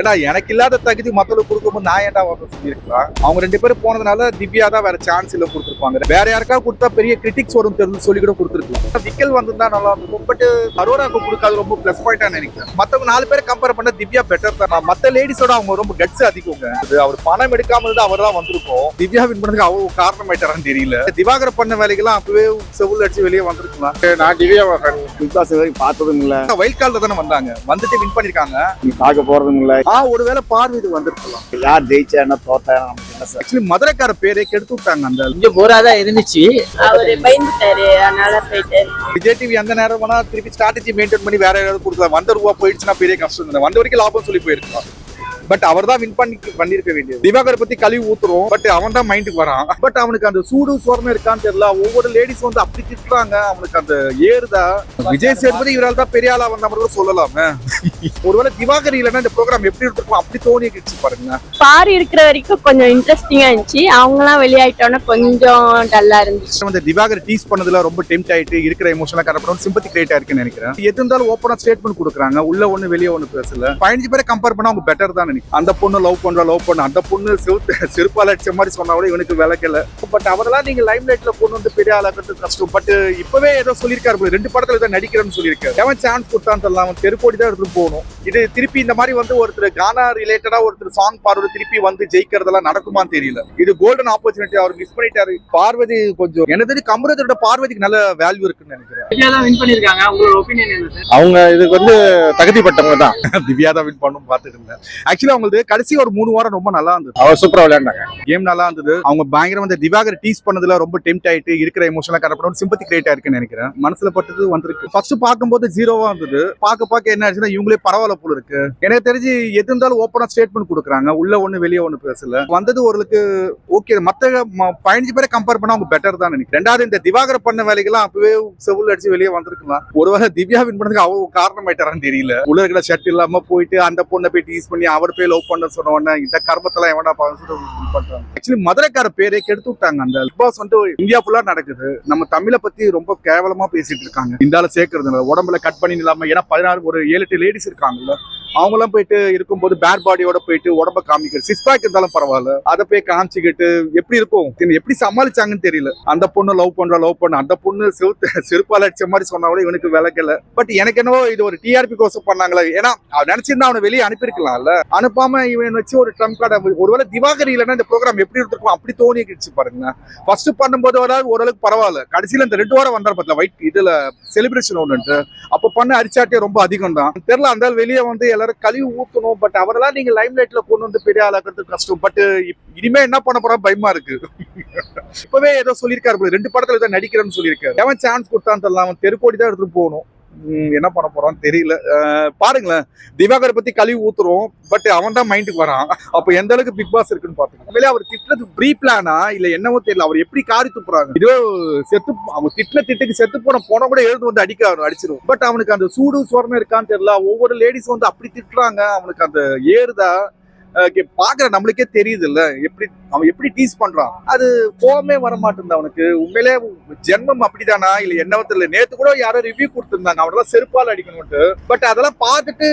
ஏன்னா எனக்கு இல்லாத தகுதி மக்களுக்கு கொடுக்கும்போது நான் ஏன்டா வரணும் சொல்லியிருக்கலாம். அவங்க 2 பேரும் போனதுனால திவ்யா தான் வேற சான்ஸ் இல்ல கொடுத்துருப்பாங்க. வேற யாருக்காவது கொடுத்தா பெரிய கிரிட்டிக்ஸ் வரும் தெரிஞ்சு சொல்லி கூட கொடுத்துருக்கலாம். விக்கல் வந்திருந்தா நல்லா இருக்கும். பட் அரோராக்கு கொடுக்காது ரொம்ப பிளஸ் பாயிண்டா நினைக்கிறேன். மத்தவங்க 4 பேரை கம்பேர் பண்ண திவ்யா பெட்டர் தான். மத்த லேடிஸோட அவங்க ரொம்ப கட்ஸ் அதிகங்க. அவர் பணம் எடுக்காம இருந்தா அவர் தான் வந்திருக்கும். திவ்யா வின் பண்ணதுக்கு அவ்வளவு காரணம் ஆயிட்டாரான்னு தெரியல. திவாகர் பண்ண வேலைக்கெல்லாம் அப்பவே செவுல் அடிச்சு வெளியே வந்திருக்கலாம். நான் திவ்யா பிக் பாஸ் பார்த்ததும் இல்ல. வைல்ட் கார்டுல தானே வந்தாங்க, வந்துட்டு வின் பண்ணிருக்காங்க. நீ பார்க்க போறதும் இல்ல. ஒருவேளை பார்வை இது வந்திருக்கலாம். யார் ஜெயிச்சா என்ன தோத்தா நமக்கு என்ன சார். ஆக்சுவலி மதுரைக்கார பேரே கெடுத்து விட்டாங்க. அந்த இங்க போராதான் இருந்துச்சு, அவரு பயந்துட்டாரு, அதனால போயிட்டாரு. விஜய் டிவி அந்த நேரம் வேணா திருப்பி ஸ்ட்ராட்டஜி மெயின்டைன் பண்ணி வேற ஏதாவது கொடுக்கலாம். வந்த ரூபா போயிடுச்சுன்னா பெரிய கஷ்டம் இல்லை. வந்த வரைக்கும் லாபம் சொல்லி போயிருக்கலாம். பட் அவர் தான் வின் பண்ணிருக்க வேண்டியது. திவாகர் பத்தி கழுவி ஊத்துறோம். பட் அவன் தான் மைண்டுக்கு வரான். பட் அவனுக்கு அந்த சூடு சோர்மை இருக்கான்னு தெரியல. ஒவ்வொரு லேடிஸ் வந்து அப்படி திட்டுறாங்க. அவனுக்கு அந்த ஏறுதா. விஜய் சேதுபதி இவரால் தான் பெரிய ஆளா வந்த மாதிரி சொல்லலாமே. ஒருவேளை திவாகர் இல்லைன்னா இந்த ப்ரோக்ராம் எப்படி இருக்கும் அப்படி தோணி கிச்சு பாருங்க. பாரி இருக்கிற வரைக்கும் கொஞ்சம் இன்ட்ரெஸ்டிங்கா இருந்துச்சு. அவங்க எல்லாம் வெளியாயிட்டோன்னா கொஞ்சம் டல்லா இருந்துச்சு. வந்து திவாகர் டீஸ் பண்ணதுல ரொம்ப டெம்ட் ஆயிட்டு இருக்கிற எமோஷனலா கரெக்ட் சிம்பத்தி கிரியேட் ஆயிருக்குன்னு நினைக்கிறேன். எது இருந்தாலும் ஓப்பனா ஸ்டேட்மெண்ட் கொடுக்குறாங்க. உள்ள ஒண்ணு வெளியே ஒண்ணு பேசல. 15 பேரை கம்பேர் பண்ணா அவங்க பெட்டர் தான். அந்த பொண்ணு லவ் பண்ண அந்த பொண்ணு செருப்பால அடிச்ச மாதிரி சொன்னா கூட இவனுக்கு விளக்கல. பட் அவரெல்லாம் நீங்க லைம் லைட்ல பொண்ணு வந்து பெரிய ஆளாக்குறது கஷ்டம். பட் இப்பவே ஏதோ சொல்லியிருக்காரு, 2 படத்துல தான் நடிக்கிறேன்னு சொல்லியிருக்காரு. அவன் சான்ஸ் கொடுத்தான்னு தெரியல. அவன் தெருக்கோடி தான் எடுத்துட்டு போகணும். இது திருப்பி இந்த மாதிரி வந்து ஒருத்தர் கானா ரிலேட்டடா ஒருத்தர் சாங் பாடுறது திருப்பி வந்து ஜெயிக்கிறதெல்லாம் நடக்குமான்னு தெரியல. இது கோல்டன் ஆப்பர்ச்சுனிட்டி. அவர் மிஸ் பண்ணிட்டாரு. பார்வதி கொஞ்சம் எனக்கு தெரிஞ்சு கமரத்தோட பார்வதிக்கு நல்ல வேல்யூ இருக்குன்னு நினைக்கிறேன். அவங்க இதுக்கு வந்து தகுதிப்பட்டவங்க தான். திவ்யா தான் வின் பண்ணும் பார்த்துட்டு இருந்தேன். ஆக்சுவலி அவங்களுக்கு கடைசி ஒரு 3 வாரம் ரொம்ப நல்லா இருந்தது. அவர் சூப்பரா விளையாண்டாங்க. கேம் நல்லா இருந்தது. அவங்க பயங்கரம் வந்து திவாகர் டீஸ் பண்ணதுல ரொம்ப டெம்ட் ஆயிட்டு இருக்கிற எமோஷனலா கரெக்ட் சிம்பத்தி கிரியேட் ஆயிருக்குன்னு நினைக்கிறேன். மனசுல பட்டது வந்திருக்கு. ஃபர்ஸ்ட் பார்க்கும்போது 0வா இருந்தது. பார்க்க என்ன ஆச்சுன்னா இவங்களே பரவாயில்ல போல இருக்கு. எனக்கு தெரிஞ்சு எது இருந்தாலும் ஓப்பனா ஸ்டேட்மெண்ட் கொடுக்குறாங்க. உள்ள ஒண்ணு வெளியே ஒண்ணு பேசல. வந்தது ஒருளுக்கு ஓகே. மத்த 15 பேரை கம்பேர் பண்ணா அவங்க பெட்டர் தான் நினைக்கிறேன். 2வது இந்த திவாகர் பண்ண வேலைக்கெல்லாம் அப்பவே செவுல் அடிச்சு வெளியே வந்திருக்கலாம். ஒருவேளை திவ்யா வின் பண்ணதுக்கு அவ்வளவு காரணம் ஆயிட்டாரான்னு தெரியல. உள்ள இருக்கிற ஷர்ட் இல்லாம போயிட்டு அந்த பொண்ணை போய் டீஸ் பண்ணி அவர் போய் லவ் பண்ண சொன்ன உடனே இந்த கர்மத்தெல்லாம் எவனா பண்றாங்க. ஆக்சுவலி மதுரைக்கார பேரே கெடுத்து விட்டாங்க. அந்த பிக் பாஸ் வந்து இந்தியா ஃபுல்லா நடக்குது. நம்ம தமிழை பத்தி ரொம்ப கேவலமா பேசிட்டு இருக்காங்க. இந்தால சேர்க்கறது உடம்புல கட் பண்ணி இல்லாம. ஏன்னா 16 ஒரு 7-8 லேடிஸ் இருக்காங்கல்ல, அவங்க எல்லாம் போயிட்டு இருக்கும்போது பேட் பாடியோட போயிட்டு உடம்ப காமிக்கிறது. 6 பேக் இருந்தாலும் பரவாயில்ல, அதை போய் காமிச்சுக்கிட்டு எப்படி இருக்கும், எப்படி சமாளிச்சாங்கன்னு தெரியல. அந்த பொண்ணு லவ் பண்ண அந்த பொண்ணு செருப்பால அடிச்ச மாதிரி சொன்னா கூட இவனுக்கு விளக்கல. பட் எனக்கு என்னவோ இது ஒரு டிஆர்பி கோசம் பண்ணாங்களே. ஏன்னா அவன் நினைச்சிருந்தா அவனை வெளியே அனுப்பியிருக்கலாம்ல. அனுப்பாம இவன் வச்சு ஒரு ட்ரம்ப் கார்டு. ஒருவேளை திவாகர் இல்லைன்னா இந்த ப்ரோக்ராம் எப்படி இருக்கும் அப்படி தோணி கிடுச்சு பாருங்க. ஃபர்ஸ்ட் பண்ணும்போது ஓரளவுக்கு பரவாயில்ல. கடைசியில இந்த 2 வாரம் வந்தாரு பார்த்தல வைட் இதுல செலிப்ரேஷன் ஒன்று. அப்ப பண்ண அரிச்சாட்டே ரொம்ப அதிகம் தான் தெரியல. அந்த வெளியே வந்து எல்லாரும் கழிவு ஊத்தணும். பட் அவரெல்லாம் நீங்க லைம் லைட்ல கொண்டு வந்து பெரிய ஆளாக்குறது கஷ்டம். பட் இனிமே என்ன பண்ண போறா பயமா இருக்கு. இப்பவே ஏதோ சொல்லியிருக்காரு, 2 படத்துல தான் நடிக்கிறேன்னு சொல்லியிருக்காரு. அவன் சான்ஸ் கொடுத்தான்னு தெரியல. அவன் தெருக்கோடி தான் எடுத்துட்டு போகணும். என்ன பண்ண போறான்னு தெரியல. பாருங்களேன், திவாகர் பத்தி கழுவி ஊத்துறோம். பட் அவன் தான் மைண்டுக்கு வரான். அப்ப எந்த அளவுக்கு பிக் பாஸ் இருக்குன்னு பாத்துக்கோங்க. அவர் திட்டுறது ப்ரீ பிளானா இல்ல என்னவோ தெரியல. அவர் எப்படி காரி துப்புறாங்க. இதோ செத்து அவன் திட்டுக்கு செத்து போன கூட எழுந்து வந்து அடிச்சிருவோம். பட் அவனுக்கு அந்த சூடு சோர்மை இருக்கான்னு தெரியல. ஒவ்வொரு லேடிஸ் வந்து அப்படி திட்டுறாங்க. அவனுக்கு அந்த ஏறுதா பாக்குற நம்மளுக்கே தெரியுது இல்ல அவன் எப்படி டீஸ் பண்றான். அது கோவமே வர மாட்டேங்குது அவனுக்கு. உண்மையிலே ஜென்மம் அப்படிதானா இல்ல என்ன தெரியல. நேத்து கூட யாரோ ரிவ்யூ கொடுத்திருந்தாங்க அவனெல்லாம் செருப்பால் அடிக்கணும்ட்டு. பட் அதெல்லாம் பார்த்துட்டு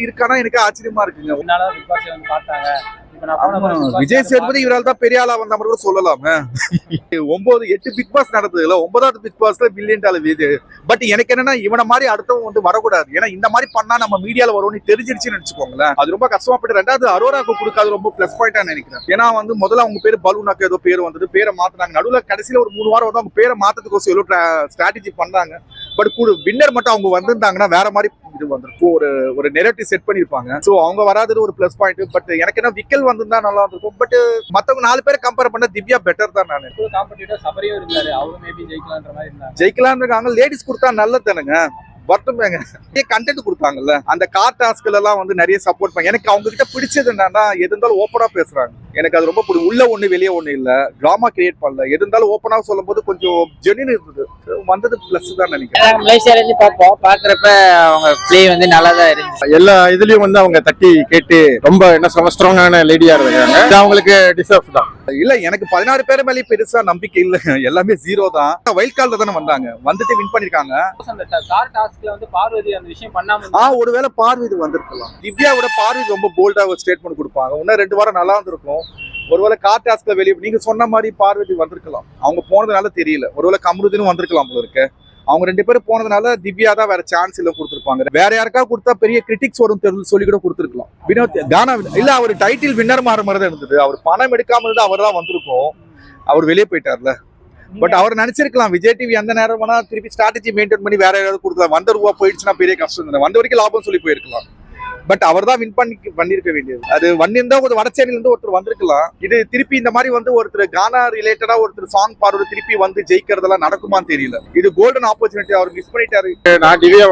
இருக்கானா எனக்கு ஆச்சரியமா இருக்குங்க. விஜய் சேதுபதி இவரால் தான் பெரிய ஆளா வந்த மாதிரி கூட சொல்லலாமே. 9-8 பிக் பாஸ் நடந்ததுல 9வது பிக் பாஸ்ல $1 பில்லியன் இது. பட் எனக்கு என்னன்னா இவனை மாதிரி அடுத்தவங்க வந்து வரக்கூடாது. ஏன்னா இந்த மாதிரி பண்ணா நம்ம மீடியால வரும்னு தெரிஞ்சிருச்சுன்னு நினைச்சுக்கோங்களேன். அது ரொம்ப கஷ்டமாப்பட்டு. 2வது அரோராக்கு கொடுக்காது ரொம்ப பிளஸ் பாயிண்டா நினைக்கிறேன். ஏன்னா வந்து முதல்ல அவங்க பேரு பலூனாக்கு ஏதோ பேர் வந்தது, பேரை மாத்தினாங்க. நடுவில் கடைசியில ஒரு 3 வாரம் வந்து அவங்க பேரை மாத்ததுக்கோசம் எவ்வளவு ஸ்ட்ராட்டஜி பண்ணாங்க. பட் வின்னர் மட்டும் அவங்க வந்திருந்தாங்கன்னா வேற மாதிரி இது வந்திருக்கும். ஒரு நெரேட்டிவ் செட் பண்ணிருப்பாங்க. சோ அவங்க வராதது ஒரு பிளஸ் பாயிண்ட். பட் எனக்கு என்ன விக்கல் வந்திருந்தா நல்லா இருக்கும். பட் மத்தவங்க 4 பேரை கம்பேர் பண்ண திவ்யா பெட்டர் தான். நான் ஜெயிக்கலாம் இருக்காங்க. லேடிஸ் கொடுத்தா நல்லது தானுங்க. கண்டென்ட் கொடுத்தாங்கல்ல, அந்த கார் டாஸ்க்ல எல்லாம் வந்து நிறைய சப்போர்ட் பண்ண. எனக்கு அவங்க கிட்ட பிடிச்சது என்னன்னா எது இருந்தாலும் ஓப்பனா பேசுறாங்க. எனக்கு அது ரொம்ப பிடிக்கும். உள்ள ஒண்ணு வெளியே ஒண்ணு இல்ல, டிராமா கிரியேட் பண்ணல. எது இருந்தாலும் ஓப்பனா சொல்லும் போது கொஞ்சம் ஜென்யூன் இருந்தது. வந்தது பிளஸ் தான் நினைக்கிறேன். மலேசியால இருந்து பாக்குறப்ப அவங்க பிளே வந்து நல்லா தான் இருந்துச்சு. எல்லா இதுலயும் வந்து அவங்க தட்டி கேட்டு ரொம்ப என்ன ஸ்ட்ராங்கான லேடியா இருக்காங்க. அவங்களுக்கு டிசர்வ் தான். இல்ல எனக்கு 16 பேர் மேலே பெருசா நம்பிக்கை இல்ல, எல்லாமே ஜீரோ தான். வைல்ட் கார்டுல தானே வந்தாங்க, வந்துட்டு வின் பண்ணிருக்காங்க. அந்த கார் டாஸ்க்ல வந்து பார்வதி அந்த விஷயம் பண்ணாம இருந்தா ஒருவேளை பார்வதி வந்திருக்கலாம். திவ்யாவோட பார்வதி ரொம்ப போல்டா ஒரு ஸ்டேட்மெண்ட் கொடுப்பாங்க, இன்னும் 2 வாரம் நல்லா இருந்திருக்கும். ஒருவேளை கார் டாஸ்க்ல வெளியே நீங்க சொன்ன மாதிரி பார்வதி வந்திருக்கலாம், அவங்க போனதுனால தெரியல. ஒருவேளை கமருதீனும் வந்திருக்கலாம் போல இருக்கு. அவங்க 2 பேரும் போனதுனால திவ்யா தான் வேற சான்ஸ் இல்ல கொடுத்துருப்பாங்க. வேற யாருக்கா கொடுத்தா பெரிய கிரிட்டிக்ஸ் வரும் சொல்லி கூட கொடுத்துருக்கலாம். வினோத் கானா இல்ல, அவர் டைட்டில் வின்னர் மாற மாதிரி தான் இருந்தது. அவர் பணம் எடுக்காம இருந்தா அவர் தான் வந்திருக்கும், அவர் வெளியே போயிட்டார்ல. பட் அவர் நினைச்சிருக்கலாம் விஜய் டிவி அந்த நேரம் வேணா திருப்பி ஸ்ட்ராட்டஜி மெயின்டைன் பண்ணி வேற யாராவது கொடுக்கலாம். வந்த ரூபா போயிடுச்சுன்னா பெரிய கஷ்டம் இல்லை, வந்த வரைக்கும் லாபம் சொல்லி போயிருக்கலாம். பட் அவர் தான் வின் பண்ணிருக்க வேண்டியது. அது வந்திருந்தா ஒரு வடச்சேரியில இருந்து ஒருத்தர் வந்திருக்கலாம். இது திருப்பி இந்த மாதிரி வந்து ஒருத்தர் கானா ரிலேட்டடா ஒருத்தர் சாங் பாடுறது திருப்பி வந்து ஜெயிக்கிறதெல்லாம் நடக்குமான்னு தெரியல. இது கோல்டன் ஆப்பர்ச்சுனிட்டி, அவர் மிஸ் பண்ணிட்டாரு. நான் திவ்யா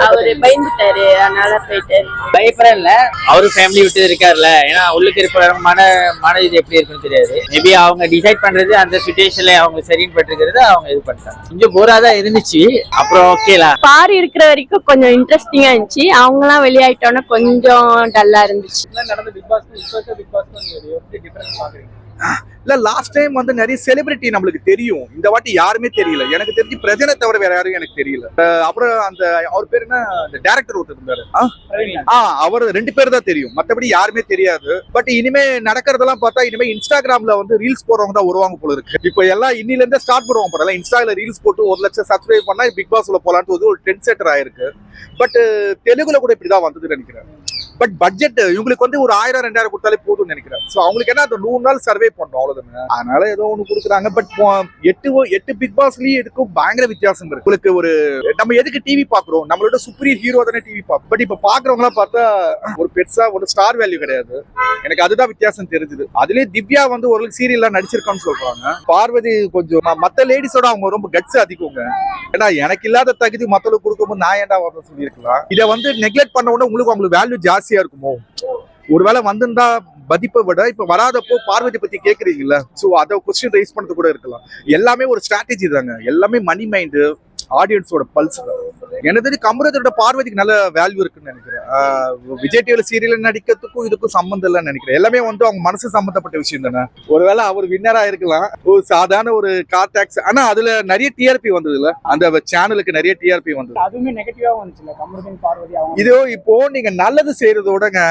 அவரு பயந்துட்டாரு, அதனால போயிட்டாரு. பயப்பட இல்ல, அவரு ஃபேமிலி விட்டு இருக்காருல்ல. ஏன்னா உள்ளுக்கு இருக்கிற மன இது எப்படி இருக்குன்னு தெரியாது. மேபி அவங்க டிசைட் பண்றது அந்த சுச்சுவேஷன்ல அவங்க சரின்னு பட்டிருக்கிறது அவங்க இது பண்ணிட்டாங்க. கொஞ்சம் போரா தான் இருந்துச்சு, அப்புறம் ஓகேலா. பாரு இருக்கிற வரைக்கும் கொஞ்சம் இன்ட்ரெஸ்டிங்கா இருந்துச்சு, அவங்க எல்லாம் வெளியாயிட்டோன்னு கொஞ்சம் டல்லா இருந்துச்சு. நடந்த பிக் பாஸ் இப்போ பிக் பாஸ் நீங்க எப்படி டிஃபரன்ஸ் பாக்குறீங்க? இல்ல லாஸ்ட் டைம் வந்து நிறைய செலிபிரிட்டி நம்மளுக்கு தெரியும், இந்த வாட்டி யாருமே தெரியல. எனக்கு தெரிஞ்சு பிரஜனை தவிர வேற யாரும் எனக்கு தெரியல. அப்புறம் அந்த அவர் பேர் என்ன, அந்த டைரக்டர் ஒருத்தர் இருந்தாரு, அவர் 2 பேர் தான் தெரியும், மத்தபடி யாருமே தெரியாது. பட் இனிமே நடக்கிறதெல்லாம் பார்த்தா இனிமே இன்ஸ்டாகிராம்ல வந்து ரீல்ஸ் போறவங்க தான் வருவாங்க போல இருக்கு. இப்போ எல்லாம் இன்னில இருந்தே ஸ்டார்ட் பண்ணுவாங்க போல. இன்ஸ்டால ரீல்ஸ் போட்டு 1 லட்சம் சப்ஸ்கிரைப் பண்ணா பிக் பாஸ் உள்ள போலான்னு ஒரு ட்ரெண்ட் செட்டர் ஆயிருக்கு. பட் தெலுங்குல கூட இப்படிதான் வந்ததுன்னு நினைக்கிறேன். பட் பட்ஜெட் இவங்களுக்கு வந்து ஒரு 1000-2000 கொடுத்தாலே போதும்னு நினைக்கிறேன். சோ அவங்களுக்கு என்ன, அந்த 100 நாள் சர்வே பண்றோம் அவ்வளவுதானே, அதனால ஏதோ ஒண்ணு கொடுக்குறாங்க. பட் 8 பிக் பாஸ்லயும் எதுக்கும் பயங்கர வித்தியாசம் இருக்கு. உங்களுக்கு ஒரு நம்ம எதுக்கு டிவி பாக்குறோம், நம்மளோட சுப்ரீம் ஹீரோ தானே டிவி பார்ப்போம். பட் இப்ப பாக்குறவங்க எல்லாம் பார்த்தா ஒரு பெருசா ஒரு ஸ்டார் வேல்யூ கிடையாது. எனக்கு அதுதான் வித்தியாசம் தெரிஞ்சது. அதுலயே திவ்யா வந்து ஒரு சீரியல்ல நடிச்சிருக்கான்னு சொல்றாங்க. பார்வதி கொஞ்சம் மத்த லேடிஸோட அவங்க ரொம்ப கட்ஸ் அதிகங்க. ஏன்னா எனக்கு இல்லாத தகுதி மத்தவங்களுக்கு கொடுக்கும்போது நான் ஏன்டா வரணும் சொல்லியிருக்கலாம். இதை வந்து நெக்லெக்ட் பண்ண உடனே உங்களுக்கு வேல்யூ ஜாஸ்தியா இருக்குமோ. ஒருவேளை வந்திருந்தா மதிப்பை விட இப்ப வராதப்போ பார்வதி பத்தி கேக்குறீங்கல்ல, சோ அதை கொஸ்டின் ரைஸ் பண்ணது கூட இருக்கலாம். எல்லாமே ஒரு ஸ்ட்ராட்டஜி தாங்க, எல்லாமே மணி மைண்டு, ஆடியன்ஸோட பல்ஸ் தான். எனக்கு தெரிஞ்சு கமருதீனோட பார்வதிக்கு நல்ல வேல்யூ இருக்குன்னு நினைக்கிறேன். விஜய் டிவில சீரியல் நடிக்கிறதுக்கும் இதுக்கும் சம்பந்தம் இல்லைன்னு நினைக்கிறேன். எல்லாமே வந்து அவங்க மனசு சம்பந்தப்பட்ட விஷயம் தானே. ஒருவேளை அவர் வின்னரா இருக்கலாம், ஒரு சாதாரண ஒரு கார் டாக்ஸ். ஆனா அதுல நிறைய டிஆர்பி வந்தது இல்ல, அந்த சேனலுக்கு நிறைய டிஆர்பி வந்தது. அதுவுமே நெகட்டிவா வந்துச்சுல கமருதீன் பார்வதி அவங்க. இது இப்போ நீங்க நல்லது செய்யறதோடங்க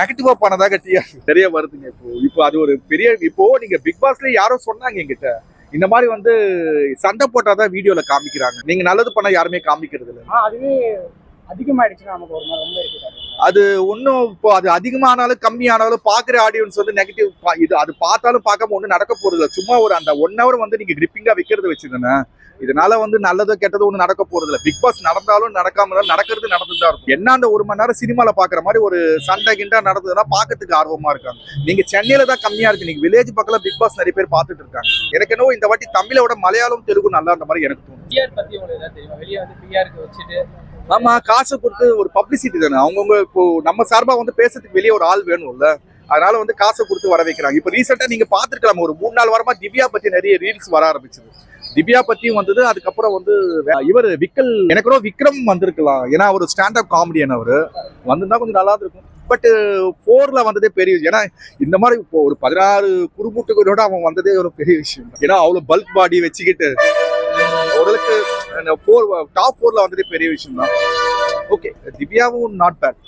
நெகட்டிவா பண்ணதாக டிஆர்பி நிறைய வருதுங்க. இப்போ அது ஒரு பெரிய, இப்போ நீங்க பிக் பாஸ்ல யாரோ சொன்னாங்க என்கிட்ட, இந்த மாதிரி வந்து சண்டை போட்டாதான் வீடியோல காமிக்கிறாங்க, நீங்க நல்லது பண்ண யாருமே காமிக்கிறது இல்லை. அதுவே அதிகமாயிடுச்சுன்னா நமக்கு ஒரு மாதிரி ரொம்ப இருக்குது. அது ஒன்றும் இப்போ அது அதிகமானாலும் கம்மியானாலும் பாக்குற ஆடியன்ஸ் வந்து நெகட்டிவ் இது அது பார்த்தாலும் பார்க்காம ஒன்றும் நடக்க போறது இல்லை. சும்மா ஒரு அந்த 1 hour வந்து நீங்க கிரிப்பிங்கா வைக்கிறது வச்சுதானே. இதனால வந்து நல்லதோ கெட்டதோ ஒண்ணு நடக்க போறது இல்லை. பிக் பாஸ் நடந்தாலும் நடக்காம நடக்கிறது நடந்துதான் இருக்கும். என்ன அந்த 1 மணி நேரம் சினிமால பாக்குற மாதிரி ஒரு சண்டை கிண்டா நடந்ததுன்னா பாக்கிறதுக்கு ஆர்வமா இருக்காங்க. நீங்க சென்னையில தான் கம்மியா இருக்கு, நீங்க வில்லேஜ் பக்கத்துல பிக் பாஸ் நிறைய பேர் பாத்துட்டு இருக்காங்க. எனக்கு என்னவோ இந்த வாட்டி தமிழை விட மலையாளம் தெலுங்கு நல்லா இருந்த மாதிரி எனக்கு தோணும். பிஆர் பத்தி உங்களுக்கு ஏதாவது தெரியுமா? வெளியே வந்து பிஆருக்கு வச்சுட்டு ஆமா, காசு கொடுத்து ஒரு பப்ளிசிட்டி தானே. அவங்கவுங்க இப்போ நம்ம சார்பா வந்து பேசுறதுக்கு வெளியே ஒரு ஆள் வேணும்ல, அதனால வந்து காசை கொடுத்து வர வைக்கிறாங்க. இப்போ ரீசெண்டா நீங்க பாத்துருக்கலாம், ஒரு 3-4 வாரமா திவ்யா பத்தி நிறைய ரீல்ஸ் வர ஆரம்பிச்சது. திவ்யா பத்தியும் வந்தது. அதுக்கப்புறம் வந்து இவர் எனக்கு விக்ரம் வந்திருக்கலாம், ஏன்னா ஒரு ஸ்டாண்டப் காமெடியன் அவரு வந்திருந்தா கொஞ்சம் நல்லா இருக்கும். பட் 4ல வந்ததே பெரிய விஷயம். ஏன்னா இந்த மாதிரி இப்போ ஒரு 16 குறுமுட்டுகளோட அவன் வந்ததே ஒரு பெரிய விஷயம். ஏன்னா அவ்வளவு பல்க் பாடி வச்சுக்கிட்டு ஓரளவுக்கு டாப் 4ல வந்ததே பெரிய விஷயம் தான். ஓகே, திவ்யாவும் நாட் பேட்.